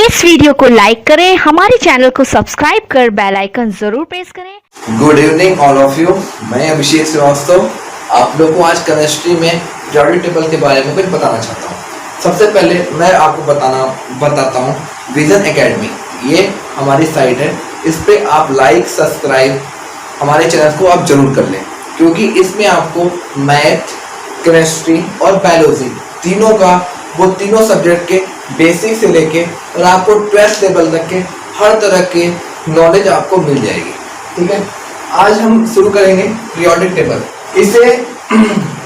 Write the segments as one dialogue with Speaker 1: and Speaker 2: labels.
Speaker 1: इस वीडियो को लाइक करें, हमारे चैनल को सब्सक्राइब कर बेल आइकन जरूर प्रेस करें।
Speaker 2: Good evening all of you. मैं अभिषेक श्रीवास्तव आप लोगों को आज केमिस्ट्री में पीरियोडिक टेबल के बारे में कुछ बताना चाहता हूँ। सबसे पहले मैं आपको बताता हूँ विजन एकेडमी, ये हमारी साइट है। इस पे आप लाइक सब्सक्राइब हमारे चैनल को आप जरूर कर लें, क्योंकि इसमें आपको मैथ, केमिस्ट्री और बायोलॉजी तीनों का वो तीनों सब्जेक्ट के बेसिक से लेके और आपको 12th लेवल तक के हर तरह के नॉलेज आपको मिल जाएगी। ठीक है, आज हम शुरू करेंगे पीरियोडिक टेबल। इसे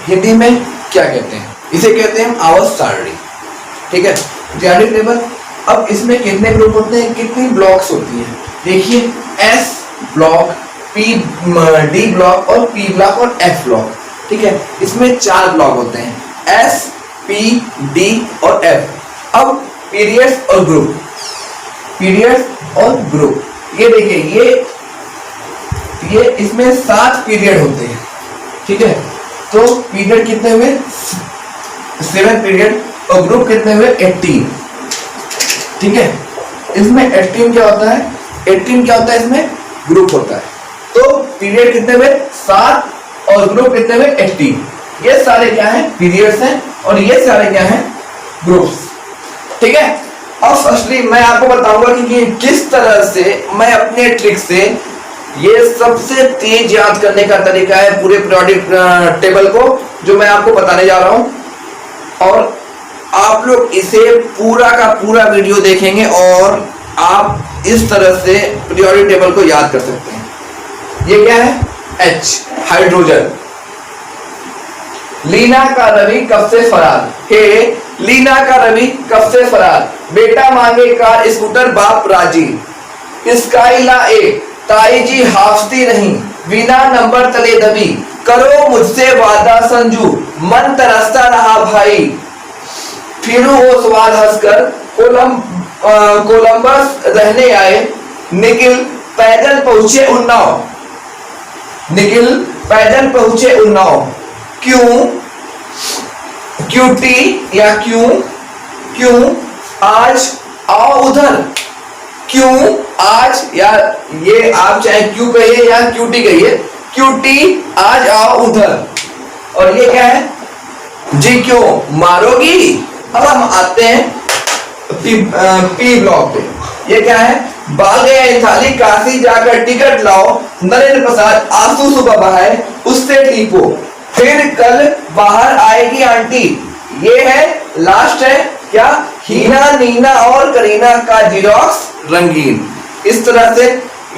Speaker 2: हिंदी में क्या कहते हैं? इसे कहते हैं आवर्त सारणी। ठीक है, पीरियोडिक टेबल। अब इसमें कितने ग्रुप होते हैं, कितनी ब्लॉक्स होती हैं? देखिए, एस ब्लॉक, डी ब्लॉक और पी ब्लॉक और एफ ब्लॉक। ठीक है, इसमें 4 ब्लॉक होते हैं, एस, पी, डी और एफ। अब पीरियड्स और ग्रुप, पीरियड्स और ग्रुप, ये देखिए, ये इसमें 7 पीरियड होते हैं। ठीक है, तो पीरियड कितने हुए? 7 पीरियड और ग्रुप कितने हुए? 18। ठीक है, इसमें 18 क्या होता है? 18 क्या होता है? इसमें ग्रुप होता है। तो पीरियड कितने हुए? 7 और ग्रुप कितने हुए? 18। ये सारे क्या हैं? पीरियड्स हैं और ये सारे क्या हैं? ग्रुप्स। ठीक है, और फर्स्टली मैं आपको बताऊंगा कि किस तरह से मैं अपने ट्रिक से ये सबसे तेज याद करने का तरीका है पूरे पीरियोडिक टेबल को, जो मैं आपको बताने जा रहा हूं। और आप लोग इसे पूरा का पूरा वीडियो देखेंगे और आप इस तरह से पीरियोडिक टेबल को याद कर सकते हैं। ये क्या है? H, hydrogen. लीना का रवि कब से फरार? हे लीना का रवि कब से फरार? बेटा मांगे कार स्कूटर बाप राजी। स्काइला ए ताई जी हाफती नहीं, बिना नंबर तले दबी। करो मुझसे वादा संजू, मन तरसता रहा भाई। फिर वो स्वाद हंसकर कोलंबस रहने आए। निखिल पैदल पहुंचे उन्नाव, निखिल पैदल पहुंचे उन्नाव। क्यों? क्यूटी या क्यों आज आओ उधर। क्यों आज, या ये आप चाहे क्यों कहिए या क्यूटी कहिए, क्यूटी आज आओ उधर। और ये क्या है? जी क्यों मारोगी। अब हम आते हैं पी ब्लॉक पे। ये क्या है? बाल गया थाली काशी जाकर टिकट लाओ। नरेंद्र प्रसाद आंसू सुबह बहाए, उससे टीपो। फिर कल बाहर आएगी आंटी। ये है लास्ट है क्या? हीना, नीना और करीना का जीरोक्स रंगीन। इस तरह से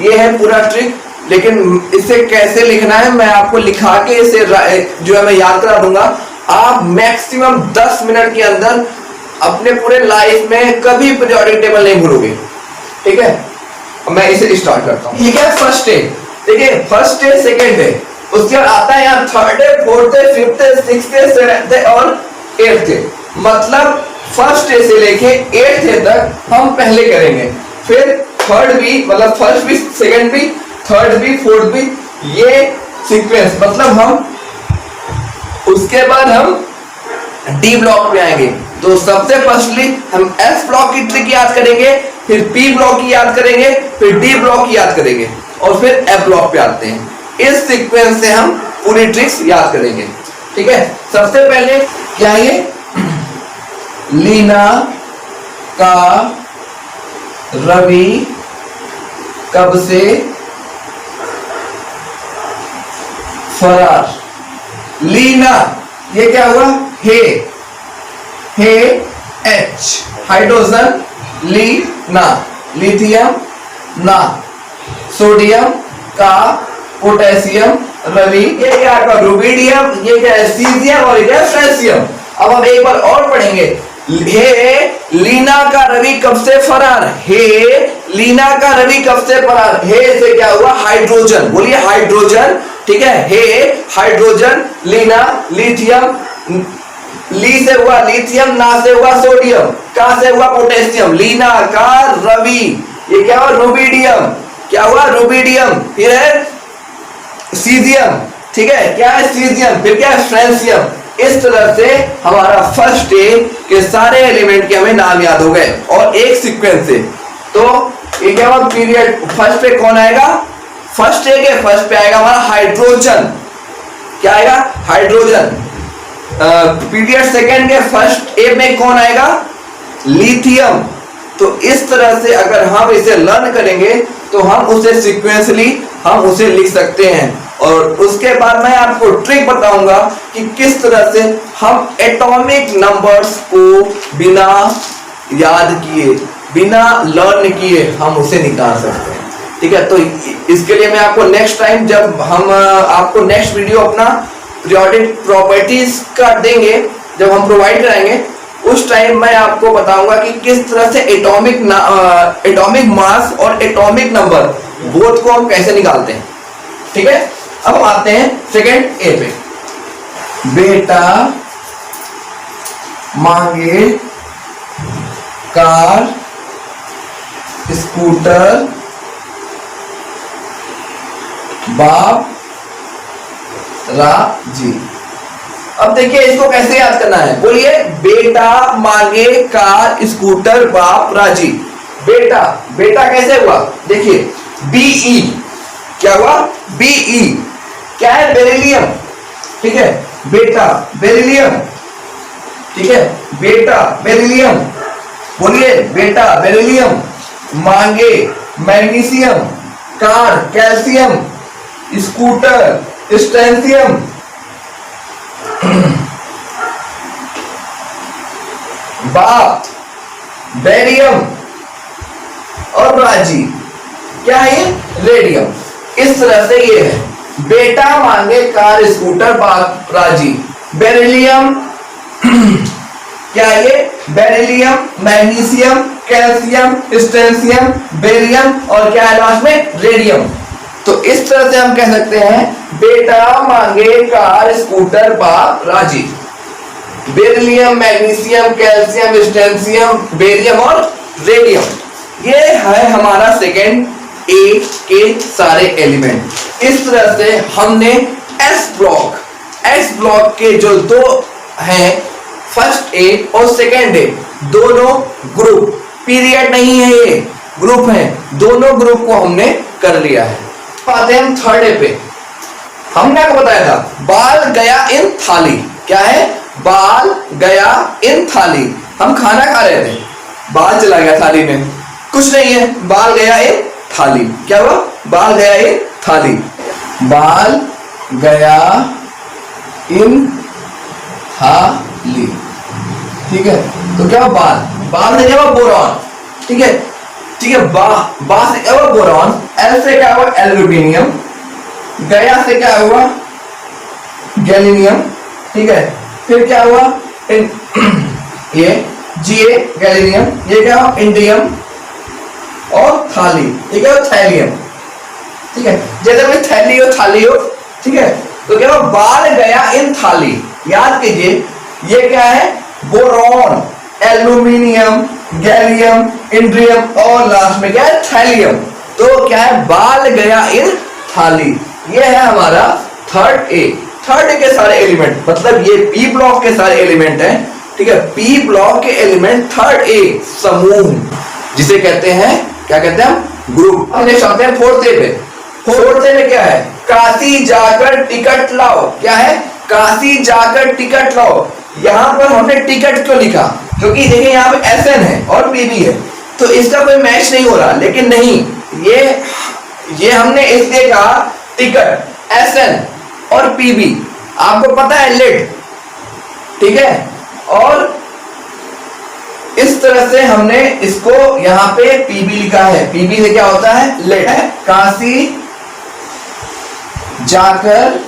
Speaker 2: ये है पूरा ट्रिक। लेकिन इसे कैसे लिखना है मैं आपको लिखा के इसे जो है मैं याद करा दूंगा। आप मैक्सिमम 10 मिनट के अंदर अपने पूरे लाइफ में कभी पीरियोडिक टेबल नहीं भूलोगे। ठीक है, मैं इसे स्टार्ट करता हूँ। ठीक है, फर्स्ट डे। देखिए, फर्स्ट डे, सेकेंड डे, उसके बाद आता है यहाँ 3rd day, 4th day, 5th day, 6th day, 7th day और 8th डे। मतलब फर्स्ट डे से लेके 8th डे तक हम पहले करेंगे, फिर 3rd भी, मतलब फर्स्ट भी, सेकंड भी, 3rd भी, 4th भी, ये सीक्वेंस। मतलब हम उसके बाद हम डी ब्लॉक पे आएंगे। तो सबसे फर्स्टली हम एस ब्लॉक की ट्रिक याद करेंगे, फिर पी ब्लॉक की याद करेंगे, फिर डी ब्लॉक की याद करेंगे और फिर एफ ब्लॉक पे आते हैं। इस सीक्वेंस से हम पूरी ट्रिक्स याद करेंगे। ठीक है, सबसे पहले क्या है? ये लीना का रवि कब से फरार? लीना, ये क्या हुआ? हे एच, हाइड्रोजन, लीना, लिथियम ना, सोडियम का, पोटेशियम, रवि, ये क्या है? रुबिडियम, ये क्या है? सीजियम और ये फ्रेंसियम। अब हम एक बार और पढ़ेंगे। हे लीना का रवि कब से फरार? हे लीना का रवि कब से फरार? हे से क्या हुआ? हाइड्रोजन। बोलिए हाइड्रोजन। ठीक है, हे हाइड्रोजन, लीना लिथियम, ली से हुआ लिथियम, ना से हुआ सोडियम, का से हुआ पोटेशियम। लीना का रवि, ये क्या हुआ? रुबिडियम। क्या हुआ? रुबिडियम। फिर है सीजियम। ठीक है, क्या है? सीजियम। फिर क्या है? फ्रेंसियम। इस तरह से हमारा फर्स्ट ए के सारे एलिमेंट के हमें नाम याद हो गए और एक सीक्वेंस से। तो ये क्या हुआ, पीरियड फर्स्ट पे कौन आएगा, फर्स्ट ए के फर्स्ट पे आएगा हमारा हाइड्रोजन। क्या आएगा, हाइड्रोजन। पीरियड सेकेंड के फर्स्ट ए में कौन आएगा, लिथियम। तो इस तरह से अगर हम इसे लर्न करेंगे तो हम उसे सीक्वेंसली हम उसे लिख सकते हैं। और उसके बाद मैं आपको ट्रिक बताऊंगा कि किस तरह से हम एटॉमिक नंबर्स को बिना याद किए, बिना लर्न किए हम उसे निकाल सकते हैं। ठीक है, तो इसके लिए मैं आपको नेक्स्ट टाइम जब हम आपको नेक्स्ट वीडियो अपना पीरियोडिक प्रॉपर्टीज का देंगे, जब हम प्रोवाइड कराएंगे, उस टाइम मैं आपको बताऊंगा कि किस तरह से एटॉमिक मास और एटॉमिक नंबर बोथ को हम कैसे निकालते हैं। ठीक है, अब हम आते हैं सेकेंड ए पे। बेटा मांगे कार स्कूटर बाप राजी। अब देखिए इसको कैसे याद करना है, बोलिए, बेटा मांगे कार स्कूटर बाप राजी। बेटा, बेटा कैसे हुआ, देखिए बीई, क्या हुआ, बीई क्या है, बेरिलियम। ठीक है, बेटा बेरिलियम। ठीक है, बेटा बेरिलियम, बोलिए बेटा बेरिलियम। मांगे मैग्नीशियम, कार कैल्शियम, स्कूटर स्ट्रेंथियम, बाप बेरियम और राजी क्या है, रेडियम। इस तरह से ये है, बेटा मांगे कार स्कूटर बाप राजी। बेरिलियम क्या है ये, बेरिलियम, मैग्नीशियम, कैल्शियम, स्ट्रेंथियम, बेरियम और क्या है लास्ट में, रेडियम। तो इस तरह से हम कह सकते हैं बेटा मांगे कार स्कूटर बाप राजी। बेरिलियम, मैग्नीशियम, कैल्शियम, स्ट्रेंथियम, बेरियम और रेडियम, ये है हमारा सेकेंड ए के सारे एलिमेंट। इस तरह से हमने एस ब्लॉक के जो दो हैं, फर्स्ट ए और सेकेंड ए, दोनों ग्रुप, पीरियड नहीं है ये, ग्रुप है, दोनों ग्रुप को हमने कर लिया है। आते हैं हम थर्ड ए पे। हमने आपको बताया था बाल गया इन थाली, क्या है, बाल गया इन थाली। हम खाना खा रहे थे, बाल चला गया थाली में, कुछ नहीं है, बाल गया इन थाली। क्या हुआ, बाल गया इन थाली, बाल गया इन थाली। ठीक है, तो क्या हुआ, बाल से क्या हुआ, बोरॉन। ठीक है, ठीक है, बा से क्या हुआ, बोरॉन। एल से क्या हुआ, एल्यूमिनियम। गया से क्या हुआ, गैलीनियम। ठीक है, फिर क्या हुआ, ये जीए गैलीनियम, ये क्या हुआ, इंडियम और थाली, ये क्या हुआ, थैलियम। ठीक है, जैसे कोई थैली हो, थाली हो। ठीक है, तो क्या हुआ, बाल गया इन थाली। याद कीजिए ये क्या है, बोरॉन, एल्यूमिनियम, गैलियम, इंडियम और लास्ट में क्या है, थैलियम। तो क्या है, बाल गया इन थाली। ये है हमारा थर्ड ए। थर्ड ए के सारे एलिमेंट, मतलब ये पी ब्लॉक के सारे एलिमेंट हैं। ठीक है, पी ब्लॉक के एलिमेंट थर्ड ए समूह, जिसे कहते हैं, क्या कहते हैं हम, ग्रुप। अब नेक्स्ट आते हैं फोर्थ ए पे। फोर्थ ए में क्या है, काशी जाकर टिकट लाओ। क्या है, काशी जाकर टिकट लाओ। यहां पर हमने टिकट क्यों लिखा, क्योंकि देखिए यहाँ पे एसएन है और पीबी है, तो इसका कोई मैच नहीं हो रहा। लेकिन नहीं, ये हमने इसलिए कहा टिकट, एसएन और पीबी, आपको पता है लेड। ठीक है, और इस तरह से हमने इसको यहां पे पीबी लिखा है। पीबी से क्या होता है, लेड है। काशी जाकर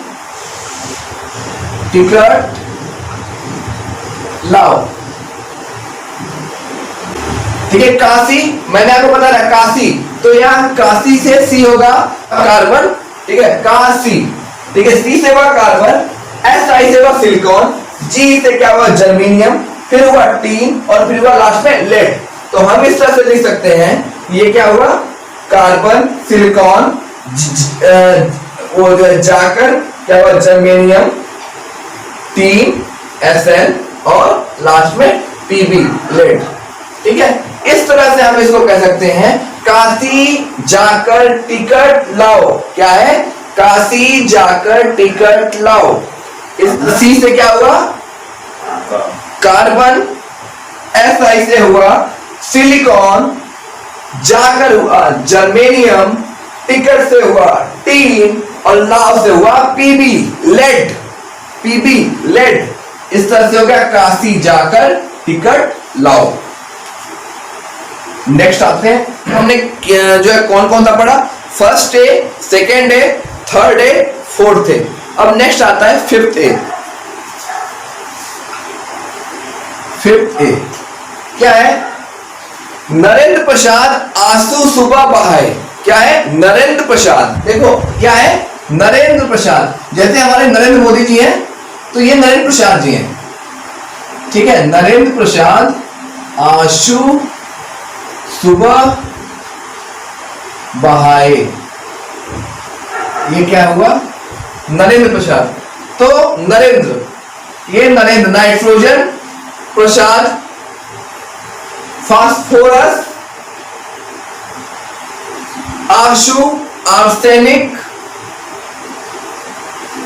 Speaker 2: टिकट लाओ। ठीक है, काशी, मैंने आपको बता रहा काशी, तो यहाँ काशी से सी होगा कार्बन। ठीक है, काशी। ठीक है, सी से हुआ कार्बन, एस आई से हुआ सिलिकॉन, जी से क्या हुआ, जर्मेनियम, फिर हुआ टीन और फिर हुआ लास्ट में लेड। तो हम इस तरह से लिख सकते हैं, ये क्या हुआ, कार्बन, सिलिकॉन, जाकर क्या हुआ, जर्मेनियम, टीन Sn और लास्ट में Pb लेड। ठीक है, इस तरह से हम इसको कह सकते हैं काशी जाकर टिकट लाओ। क्या है? काशी जाकर टिकट लाओ। इस सी से क्या हुआ? कार्बन, Si से हुआ सिलिकॉन, जाकर हुआ जर्मेनियम, टिकट से हुआ टीन और लाओ से हुआ पीबी लेड। PB lead. इस तरह से हो गया काशी जाकर टिकट लाओ। नेक्स्ट आते हैं, हमने जो है कौन कौन सा पढ़ा? First A, second A, third A, fourth A. अब नेक्स्ट आता है फिफ्थ ए। फिफ्थ ए क्या है? नरेंद्र प्रसाद आंसू सुबह बहाए। क्या है? नरेंद्र प्रसाद। देखो क्या है? नरेंद्र प्रसाद। जैसे हमारे नरेंद्र मोदी जी हैं तो ये नरेंद्र प्रसाद जी हैं। ठीक है, नरेंद्र प्रसाद आंसू सुबह बहाए। ये क्या हुआ? नरेंद्र प्रसाद। तो नरेंद्र, ये नरेंद्र नाइट्रोजन, प्रसाद फास्फोरस, आंसू आर्सेनिक।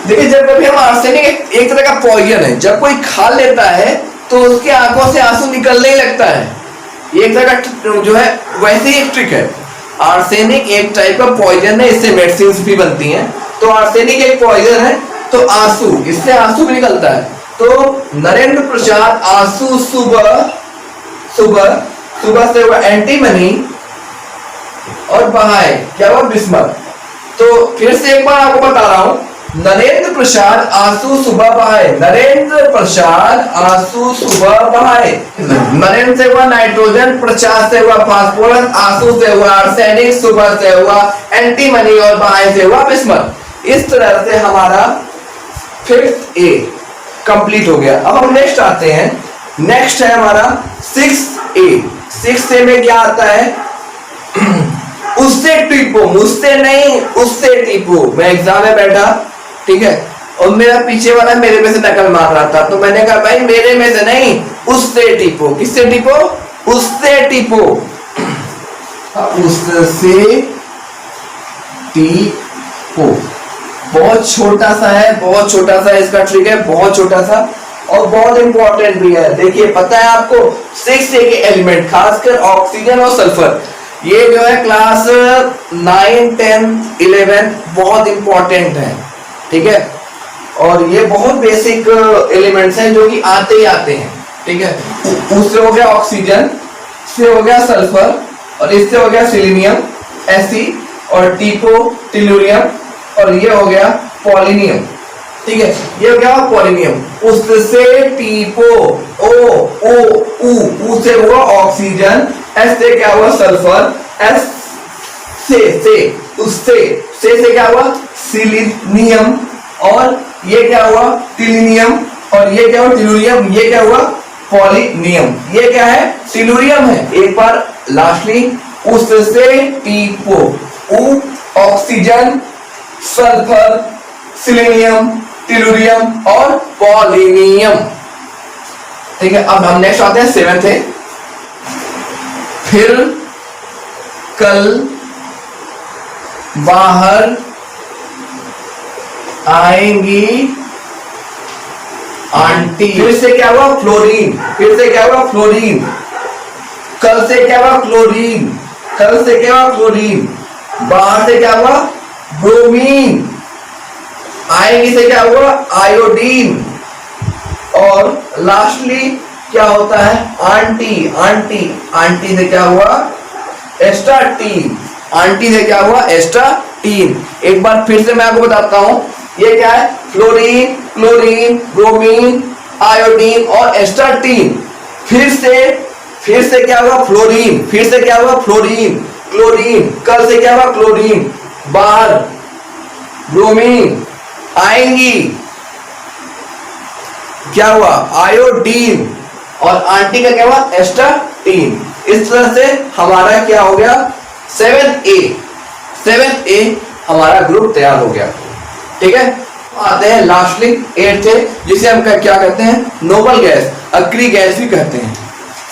Speaker 2: देखिए, जब कभी हम आर्सेनिक एक तरह का पॉइजन है, जब कोई खा लेता है तो उसकी आंखों से आंसू निकलने ही लगता है। ये एक तरह का जो है वैसे ही एक ट्रिक है। आर्सेनिक एक टाइप का पॉइजन है, इससे मेडिसिन भी बनती हैं। तो आर्सेनिक एक पॉइजन है, तो आंसू, इससे आंसू भी निकलता है। तो नरेंद्र प्रसाद आंसू सुबह सुबह सुबह से हुआ एंटीमनी और बहाए। क्या हुआ? बिस्मत। तो फिर से एक बार आपको बता रहा हूं, नरेंद्र प्रसाद आंसू सुबह बहाए। नरेंद्र प्रसाद आंसू सुबह बहाए। नरेंद्र से हुआ नाइट्रोजन, प्रसाद से हुआ फास्फोरस, आंसू से हुआ आर्सेनिक, सुबह से हुआ एंटीमनी और बहाए से हुआ बिस्मत। इस तरह से हमारा फिफ्थ ए कंप्लीट हो गया। अब हम नेक्स्ट आते हैं। नेक्स्ट है हमारा सिक्स्थ ए। सिक्स्थ ए में क्या आता है? उससे टिपो, मुझसे नहीं उससे टिपो। मैं एग्जाम में बैठा, ठीक है, और मेरा पीछे वाला मेरे में से नकल मार रहा था, तो मैंने कहा भाई मेरे में से नहीं उससे टिपो। किससे टिपो? उससे टिपो। उससे टिपो। बहुत छोटा सा है, बहुत छोटा सा इसका ट्रिक है, बहुत छोटा सा और बहुत इंपॉर्टेंट भी है। देखिए, पता है आपको 6 के एलिमेंट, खासकर ऑक्सीजन और सल्फर, ये जो है क्लास 9, 10, 11 बहुत इंपॉर्टेंट है। ठीक है, और ये बहुत बेसिक एलिमेंट्स हैं जो कि आते ही आते हैं। ठीक है, उससे हो गया ऑक्सीजन, इससे हो गया सल्फर और इससे हो गया सिलीनियम Fe और टीपो टेलुरियम और ये हो गया पॉलिनियम। ठीक है, ये हो गया पॉलिनियम। उससे टीपो, ओ से हुआ ऑक्सीजन, एस से क्या हुआ? सल्फर, एस से उससे से क्या हुआ? सिलीनियम और ये क्या हुआ? टेलुरियम और ये क्या हुआ? टेलुरियम। ये क्या हुआ? पॉलिनियम। ये क्या है? टेलुरियम है। एक बार लास्टली, उससे टीपो, ऑक्सीजन, सल्फर, सिलीनियम, टेलुरियम और पॉलिनियम। ठीक है, अब हम नेक्स्ट आते हैं 7th है। फिर कल बाहर आएंगी आंटी। फिर से क्या हुआ? फ्लोरीन। फिर से क्या हुआ? फ्लोरीन। कल से क्या हुआ? क्लोरीन। कल से क्या हुआ? क्लोरीन। बाहर से क्या हुआ? ब्रोमीन। आएंगी से क्या हुआ? आयोडीन। और लास्टली क्या होता है? आंटी। आंटी से क्या हुआ? एस्टाटीन। आंटी से क्या हुआ? एस्टाटीन। एक बार फिर से मैं आपको बताता हूं, ये क्या है? फ्लोरीन, क्लोरीन, ब्रोमीन, आयोडीन और एस्टाटीन। फिर से क्या हुआ? फ्लोरीन। फिर से क्या हुआ? Fluorine, chlorine. कल से क्या हुआ? क्लोरीन। बाहर ब्रोमीन। आएंगी क्या हुआ? आयोडीन। और आंटी का क्या हुआ? एस्टाटीन। इस तरह से हमारा क्या हो गया? 7th ए हमारा ग्रुप तैयार हो गया। ठीक है, आते हैं लास्टली 8th है, जिसे हम क्या कहते हैं, नोबल गैस, अक्री गैस भी कहते हैं।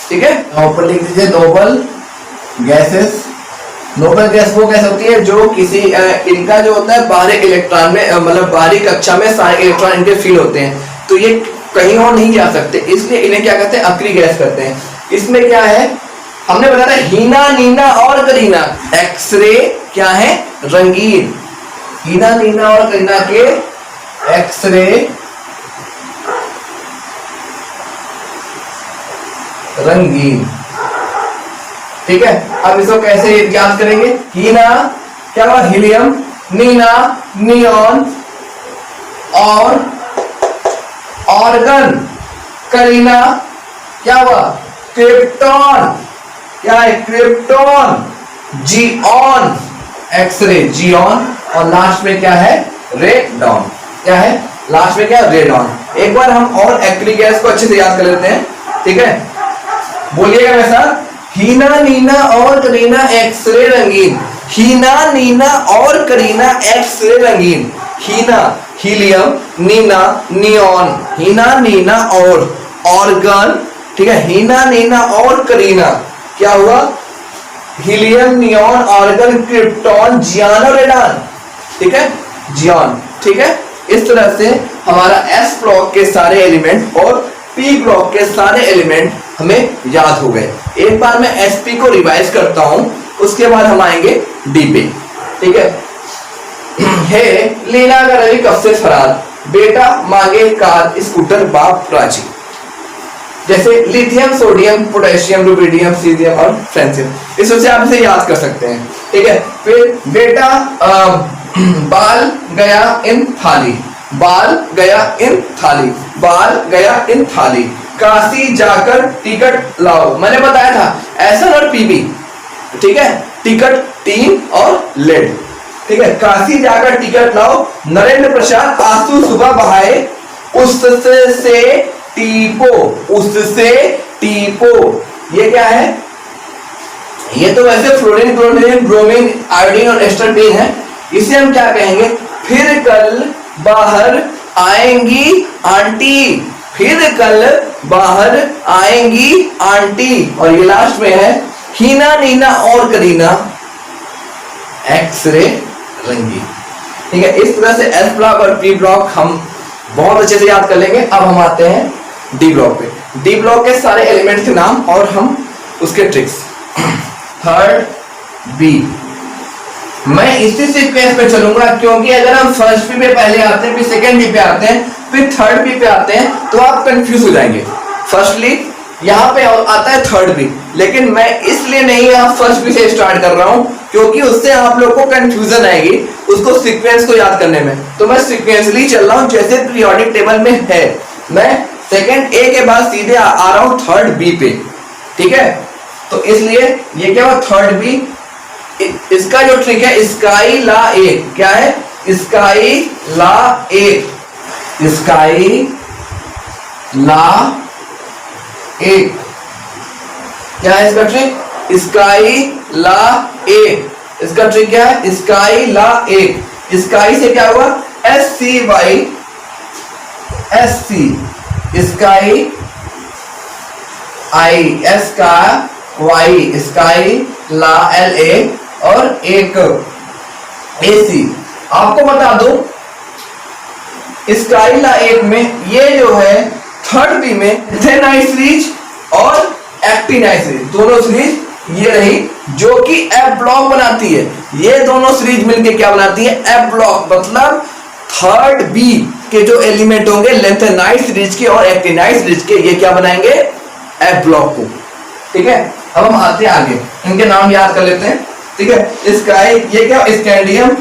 Speaker 2: ठीक है, ऊपर लिख दीजिए नोबल गैसेस। नोबल गैस वो गैस होती है जो किसी इनका जो होता है बाहरी इलेक्ट्रॉन में, मतलब बाहरी कक्षा में सारे इलेक्ट्रॉन इनके फील होते हैं, तो ये कहीं और नहीं जा सकते, इसलिए इन्हें क्या कहते हैं, अक्री गैस कहते हैं। इसमें क्या है, हमने बताया था हीना, नीना और करीना। एक्सरे क्या है, रंगीन। हीना, नीना और करीना के एक्सरे रंगीन। ठीक है, अब इसको कैसे याद करेंगे, हीना क्या हुआ, हीलियम, नीना नियॉन और ऑर्गन, करीना क्या हुआ, क्रिप्टॉन। क्या है, क्रिप्टॉन, जियोन, एक्सरे जियोन, और लास्ट में क्या है, रेडॉन। क्या है, लास्ट में क्या है, रेडॉन। एक बार हम और एक्री गैस को अच्छे से याद कर लेते हैं। ठीक है, बोलिएगा मेरे साथ, हीना, नीना और करीना एक्सरे रंगीन। हीना, नीना और करीना एक्सरे रंगीन। हीना हीलियम, नीना नियॉन, हीना, नीना और ऑर्गन। ठीक है, हीना, नीना और करीना क्या हुआ, हीलियम, नियॉन, ऑर्गन, क्रिप्टॉन, जियान और रेडॉन। ठीक है, जियान। ठीक है, इस तरह से हमारा एस ब्लॉक के सारे एलिमेंट और पी ब्लॉक के सारे एलिमेंट हमें याद हो गए। एक बार मैं एसपी को रिवाइज करता हूं, उसके बाद हम आएंगे डी पे। ठीक है, हे लीना का रवि कब से फरार, बेटा मांगे कार स्कूटर बाप राजी। जैसे lithium, sodium, potassium, rubidium, caesium और फ्रेंसियम, इससे आप इसे याद कर सकते हैं। ठीक है, फिर बेटा बाल गया इन थाली, बाल गया इन थाली, बाल गया इन थाली। काशी जाकर टिकट लाओ, मैंने बताया था एसएन और पीबी। ठीक है, टिकट 3 और लेड। ठीक है, काशी जाकर टिकट लाओ। नरेंद्र प्रसाद आंसू सुबह बहाए, उससे टीपो, उससे टीपो। ये क्या है, ये तो वैसे फ्लोरीन, क्लोरीन, ब्रोमीन, आयोडीन और एस्टरटीन है। इसे हम क्या कहेंगे, फिर कल बाहर आएंगी आंटी, फिर कल बाहर आएंगी आंटी। और ये लास्ट में है हीना, नीना और करीना एक्सरे रंगीन। ठीक है, इस तरह से एस ब्लॉक और पी ब्लॉक हम बहुत अच्छे से याद कर लेंगे। अब हम आते हैं डी ब्लॉक पे। डी ब्लॉक के सारे एलिमेंट्स के नाम और हम उसके ट्रिक्स। थर्ड बी, मैं इसी सीक्वेंस पे चलूंगा, क्योंकि अगर हम फर्स्ट बी पे पहले आते हैं, फिर सेकंड बी पे आते हैं, फिर थर्ड बी पे आते हैं, तो आप कंफ्यूज हो जाएंगे। फर्स्टली यहाँ पे आता है थर्ड बी, लेकिन मैं इसलिए नहीं यहाँ फर्स्ट बी से स्टार्ट कर रहा हूँ, क्योंकि उससे आप लोग को कंफ्यूजन आएगी उसको सीक्वेंस को याद करने में। तो मैं सीक्वेंसली चल रहा हूँ जैसे पीरियोडिक टेबल में है। मैं सेकंड ए के बाद सीधे आ रहा हूँ थर्ड बी पे। ठीक है, तो इसलिए ये क्या हुआ, थर्ड बी। इसका जो ट्रिक है, स्काई ला एक, क्या है, स्काई ला एक, स्काई ला एक, क्या है इसका ट्रिक, स्काई ला एक। इसका ट्रिक क्या है, स्काई ला एक। स्काई से क्या हुआ, S C Y, S C, sky I, S का वाई, स्काई ला एल ए और एक एसी। आपको बता दो स्काई ला एक में ये जो है थर्ड बी में इथेनाइल सीरीज और एक्टिनाइल सीरीज, दोनों सीरीज ये रही जो कि एफ ब्लॉक बनाती है। ये दोनों सीरीज मिलके क्या बनाती है, एफ ब्लॉक। मतलब थर्ड बी के जो एलिमेंट होंगे लेंथेनाइल सीरीज के और एक्टिनाइल सीरीज के, ये क्या बनाएंगे, एफ ब्लॉक को। ठीक है, अब हम आते हैं आगे, इनके नाम याद कर लेते हैं। ठीक है, स्काई, ये क्या, स्कैंडियम,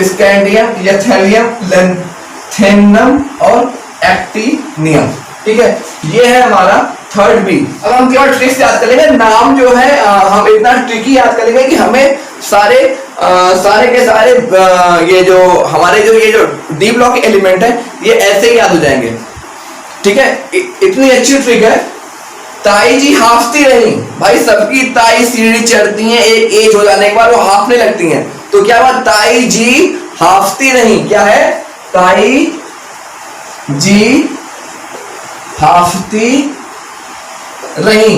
Speaker 2: स्कैंडियम, एथेलियम, लेंथेनम और एक्टिनियम। ठीक है, ये है हमारा थर्ड बी। अब हम केवल ट्रिक्स याद करेंगे, नाम जो है हम इतना ट्रिकी याद करेंगे कि हमें सारे के सारे ये जो हमारे जो ये जो डी ब्लॉक के एलिमेंट है ये ऐसे ही याद हो जाएंगे। ठीक है, इतनी अच्छी ट्रिक है। ताई जी हाफती रही, भाई सबकी ताई सीढ़ी चढ़ती हैं, एक एज हो जाने के बाद वो हाफने लगती हैं, तो क्या बात, ताई जी हाफती रही, क्या है, ताई जी हाफती रही।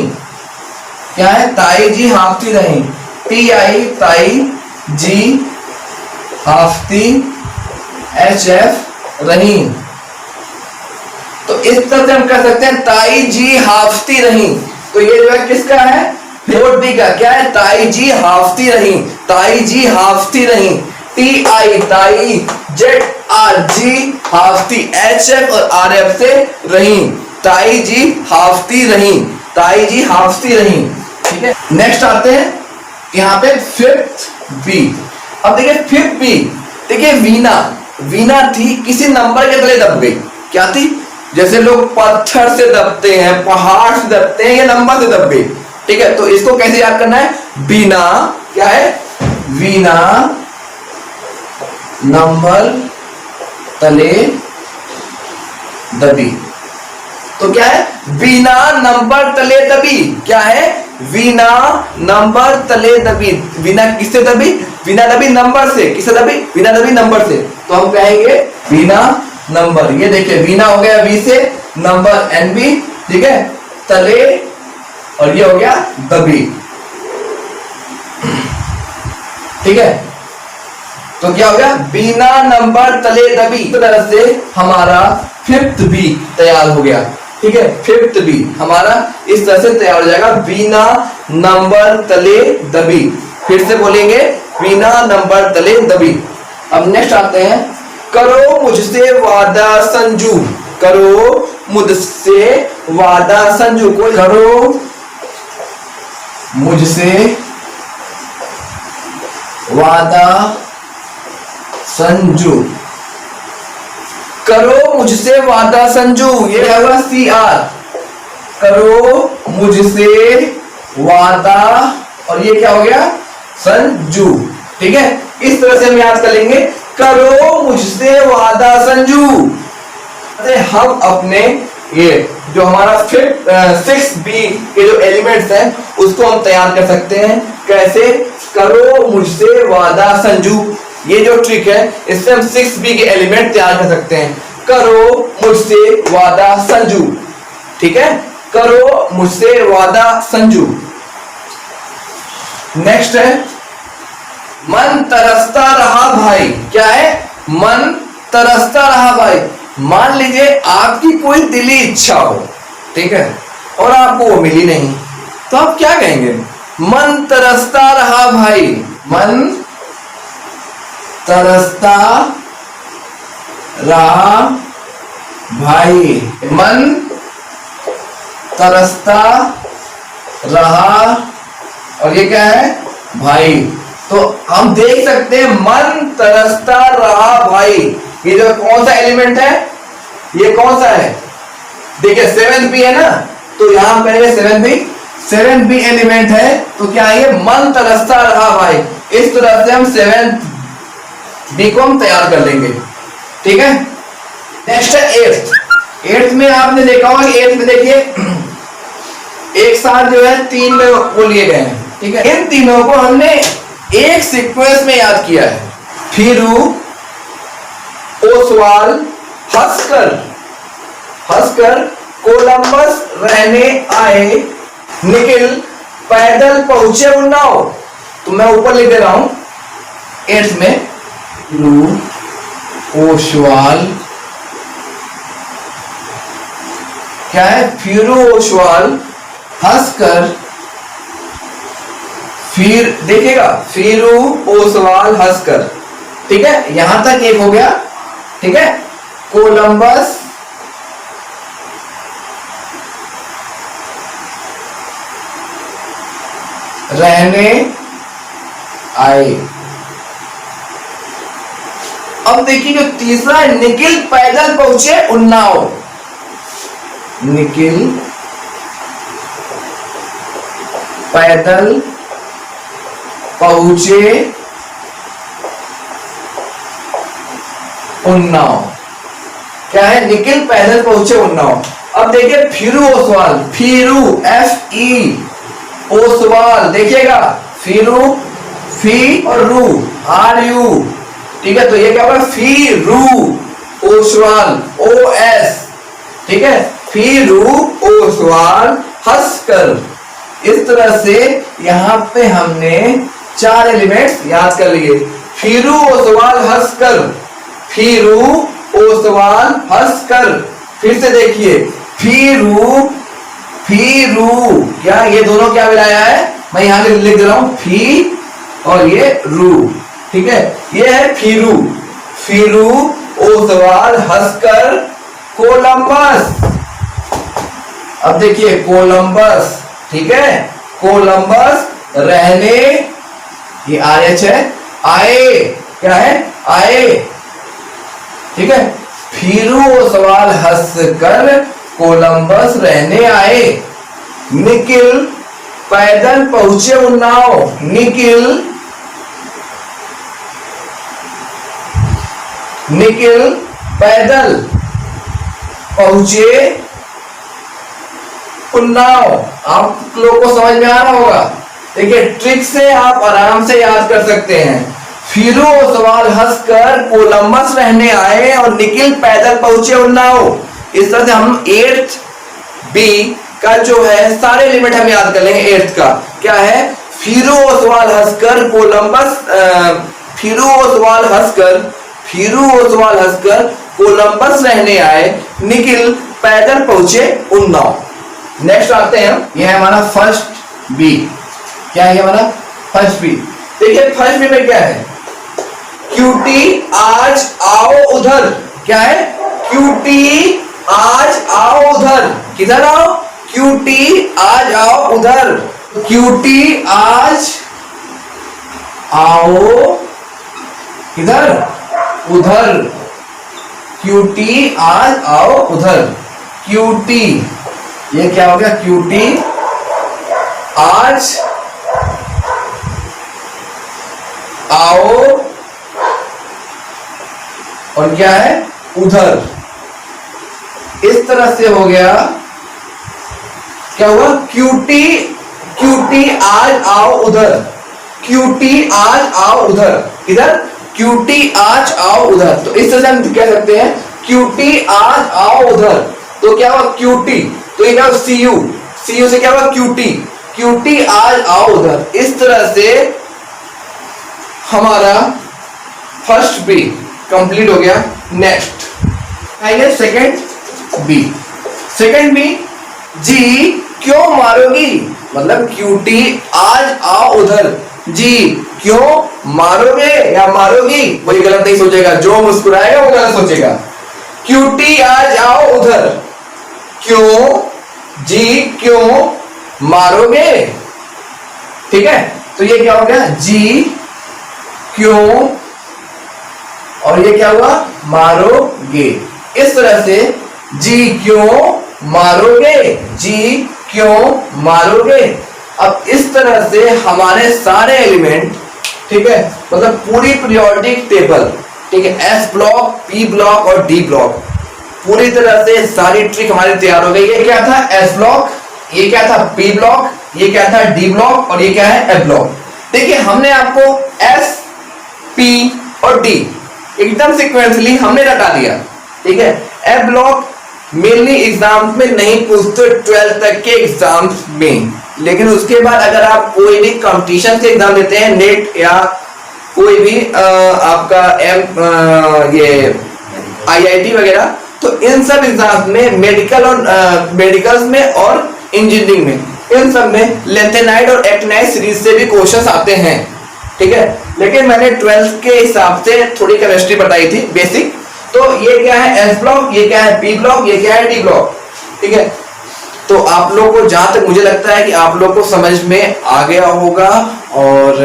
Speaker 2: क्या है? ताई जी हाफती रही। TI ताई जी हाफती HF रही। तो इस तरह से हम कह सकते हैं ताई जी हाफती रही। तो ये जो है किसका है? 4D का। क्या है? ताई जी हाफती रही। ताई जी हाफती रही। TI ताई, ZRG हाफती, HF और RF से रही। ताई जी हाफती रही। ताई जी हाफती रही। ठीक है, नेक्स्ट आते हैं यहाँ पे 5th B। अब देखिए 5th B, देखिए वीना। वीना थी, किसी नंबर के तले दब गई। क्या थी? जैसे लोग पत्थर से दबते हैं, पहाड़ से दबते हैं, या नंबर से दब गई। ठीक है, तो इसको कैसे याद करना है? वीना। क्या है? वीना नंबर तले दबी। तो क्या है? वीना नंबर तले दबी। क्या है? वीना नंबर तले दबी। वीना किससे दबी? वीना दबी नंबर से। किससे दबी? वीना दबी नंबर से। तो हम कहेंगे वीना नंबर। ये देखिए वीना हो गया वी से, नंबर NB, ठीक है, तले, और ये हो गया दबी। ठीक है, तो क्या हो गया? वीना नंबर तले दबी। इस तरह से हमारा 5th B तैयार हो गया। ठीक है, 5th B हमारा इस तरह से तैयार हो जाएगा, वीना नंबर तले दबी। फिर से बोलेंगे, वीना नंबर तले दबी। अब नेक्स्ट आते हैं, करो मुझसे वादा संजू। करो मुझसे वादा संजू। कोई करो मुझसे वादा संजू। करो मुझसे वादा संजू, ये है हुआ CR। करो मुझसे वादा, और ये क्या हो गया? संजू। ठीक है, इस तरह से हम याद कर लेंगे, करो मुझसे वादा संजू। हम अपने ये जो हमारा 6B के जो एलिमेंट्स हैं उसको हम तैयार कर सकते हैं। कैसे? करो मुझसे वादा संजू, ये जो ट्रिक है इससे हम 6B के एलिमेंट तैयार कर सकते हैं। करो मुझसे वादा संजू। ठीक है, करो मुझसे वादा संजू। नेक्स्ट है, मन तरसता रहा भाई। क्या है? मन तरसता रहा भाई। मान लीजिए आपकी कोई दिली इच्छा हो, ठीक है, और आपको वो मिली नहीं, तो आप क्या कहेंगे? मन तरसता रहा भाई। मन तरसता रहा भाई। मन तरसता रहा, और ये क्या है? भाई। तो हम देख सकते हैं मन तरसता रहा भाई, ये जो कौन सा एलिमेंट है? ये कौन सा है? देखिए 7B है ना, तो यहां कहेंगे 7B एलिमेंट है। तो क्या है? ये मन तरसता रहा भाई। इस तरह से हम 7B को हम तैयार कर लेंगे। ठीक है, नेक्स्ट है 8th में आपने देखा होगा कि 8th में देखिए एक साथ जो है 3 में वो लिए गए हैं। ठीक है, इन तीनों को हमने एक सीक्वेंस में याद किया है। फिरू, ओसवाल, हंसकर, कोलंबस रहने आए, निखिल पैदल पहुंचे उन्नाव। तो मैं ऊपर लिख दे रहा हूं 8th में, फिरू, ओसवाल, क्या है? फिरू, ओसवाल, हंसकर, फिर देखिएगा फिरू, ओसवाल, हंसकर। ठीक है, यहां तक एक हो गया। ठीक है, कोलंबस, रहने आए। अब देखिए जो तीसरा है, निखिल पैदल पहुंचे उन्नाव। निखिल पैदल पहुंचे उन्नाव। क्या है? निखिल पैदल पहुंचे उन्नाव। अब देखिए फिरू, ओसवाल, फिरू, FE, ओसवाल, देखिएगा फिरू, फी और रू, RU। ठीक है, तो ये क्या होगा? फिरू, ओसवाल, OS, ठीक है, फिरू ओसवाल हंसकर। इस तरह से यहां पे हमने 4 एलिमेंट्स याद कर लिए। फिरू ओसवाल हंसकर, फिरू ओसवाल हंसकर। फिर से देखिए, फिरू, फिरू, क्या ये दोनों क्या मिलाया है, मैं यहां पे लिख दे रहा हूं, फी और ये रू, ठीक है, ये है फिरू। फिरू ओसवाल हंसकर कोलंबस। अब देखिए कोलंबस, ठीक है, कोलंबस रहने, ये RH है, आए, क्या है, आए, ठीक है। फिरू ओसवाल हंसकर कोलंबस रहने आए। निखिल पैदल पहुंचे उन्नाव। निखिल, निखिल पैदल पहुंचे उन्नाव। आप लोग को समझ में आ रहा होगा। देखिए ट्रिक से आप आराम से याद कर सकते हैं। फिरू ओसवाल हंसकर कोलंबस रहने आए और निखिल पैदल पहुंचे उन्नाव। इस तरह से हम 8th B का जो है सारे एलिमेंट हम याद कर लेंगे। 8th का क्या है, फिरू ओसवाल हंसकर कोलंबस, फिरू ओसवाल हंसकर, फिरू ओसवाल हंसकर कोलंबस रहने आए, निखिल पैदल पहुंचे उन्नाव। नेक्स्ट आते हैं हम, यह है हमारा फर्स्ट B। क्या है हमारा फर्स्ट B? देखिए फर्स्ट B में क्या है, क्यूटी आज आओ उधर। क्या है, क्यूटी आज आओ उधर। किधर आओ, क्यूटी आज आओ उधर। क्यूटी आज आओ किधर, उधर। क्यूटी आज आओ उधर। क्यूटी, ये क्या हो गया, क्यूटी आज आओ और क्या है, उधर। इस तरह से हो गया, क्या हुआ, क्यूटी, क्यूटी आज आओ उधर। क्यूटी आज आओ उधर, किधर, क्यूटी आज आओ उधर। तो इस तरह से हम कह सकते हैं क्यूटी आज आओ उधर। तो क्या हुआ, क्यूटी, तो ये क्या हुआ, सीयू, सीयू से क्या हुआ, क्यूटी, क्यूटी आज आओ उधर। इस तरह से हमारा फर्स्ट बी कंप्लीट हो गया। नेक्स्ट आइए सेकंड बी। सेकंड बी, जी क्यों मारोगी, मतलब क्यूटी आज आओ उधर। जी क्यों मारोगे या मारोगी, वही गलत नहीं सोचेगा, जो मुस्कुराएगा वो गलत सोचेगा। क्यूटी आज आओ उधर, क्यों, जी क्यों मारोगे, ठीक है। तो ये क्या हो गया, जी क्यों, और ये क्या हुआ, मारोगे। इस तरह से जी क्यों मारोगे, जी क्यों मारोगे। अब इस तरह से हमारे सारे एलिमेंट, ठीक है, मतलब पूरी पीरियोडिक टेबल, ठीक है, एस ब्लॉक, पी ब्लॉक और डी ब्लॉक, पूरी तरह से सारी ट्रिक हमारी तैयार हो गई। ये क्या था, एस ब्लॉक, ये क्या था, पी ब्लॉक, ये क्या था, डी ब्लॉक, और ये क्या है, एफ ब्लॉक। देखिए हमने आपको एस, पी और डी एकदम सिक्वेंसली हमने रटा दिया, ठीक है। एफ ब्लॉक मेनली एग्जाम में नहीं पूछते 12th तक के एग्जाम में, लेकिन उसके बाद अगर आप कोई भी कंपटीशन के एग्जाम देते हैं, नेट या कोई भी आपका ये IIT वगैरह, तो इन सब एग्जाम में मेडिकल और मेडिकल्स में और इंजीनियरिंग में, इन सब में लेंथेनाइड और एक्टिनाइड सीरीज से भी क्वेश्चंस आते हैं, ठीक है। लेकिन मैंने 12th के हिसाब से थोड़ी केमिस्ट्री बताई थी बेसिक। तो ये क्या है, एस ब्लॉक, ये क्या है, पी ब्लॉक, ये क्या है, डी ब्लॉक, ठीक है। तो आप लोग को जहां तक मुझे लगता है कि आप लोग को समझ में आ गया होगा। और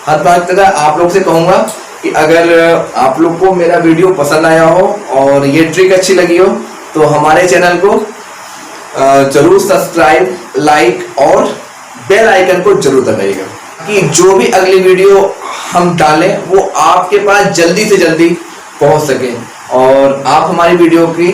Speaker 2: हर बात तरह आप लोग से कहूंगा कि अगर आप लोग को मेरा वीडियो पसंद आया हो और ये ट्रिक अच्छी लगी हो, तो हमारे चैनल को जरूर सब्सक्राइब, लाइक और बेल आइकन को जरूर दबाइएगा कि जो भी अगली वीडियो हम डालें वो आपके पास जल्दी से जल्दी पहुंच सके और आप हमारी वीडियो की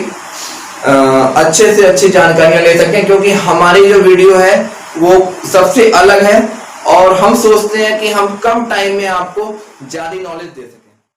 Speaker 2: अच्छे से अच्छी जानकारियां ले सकें, क्योंकि हमारी जो वीडियो है वो सबसे अलग है और हम सोचते हैं कि हम कम टाइम में आपको ज्यादा नॉलेज दे सकें।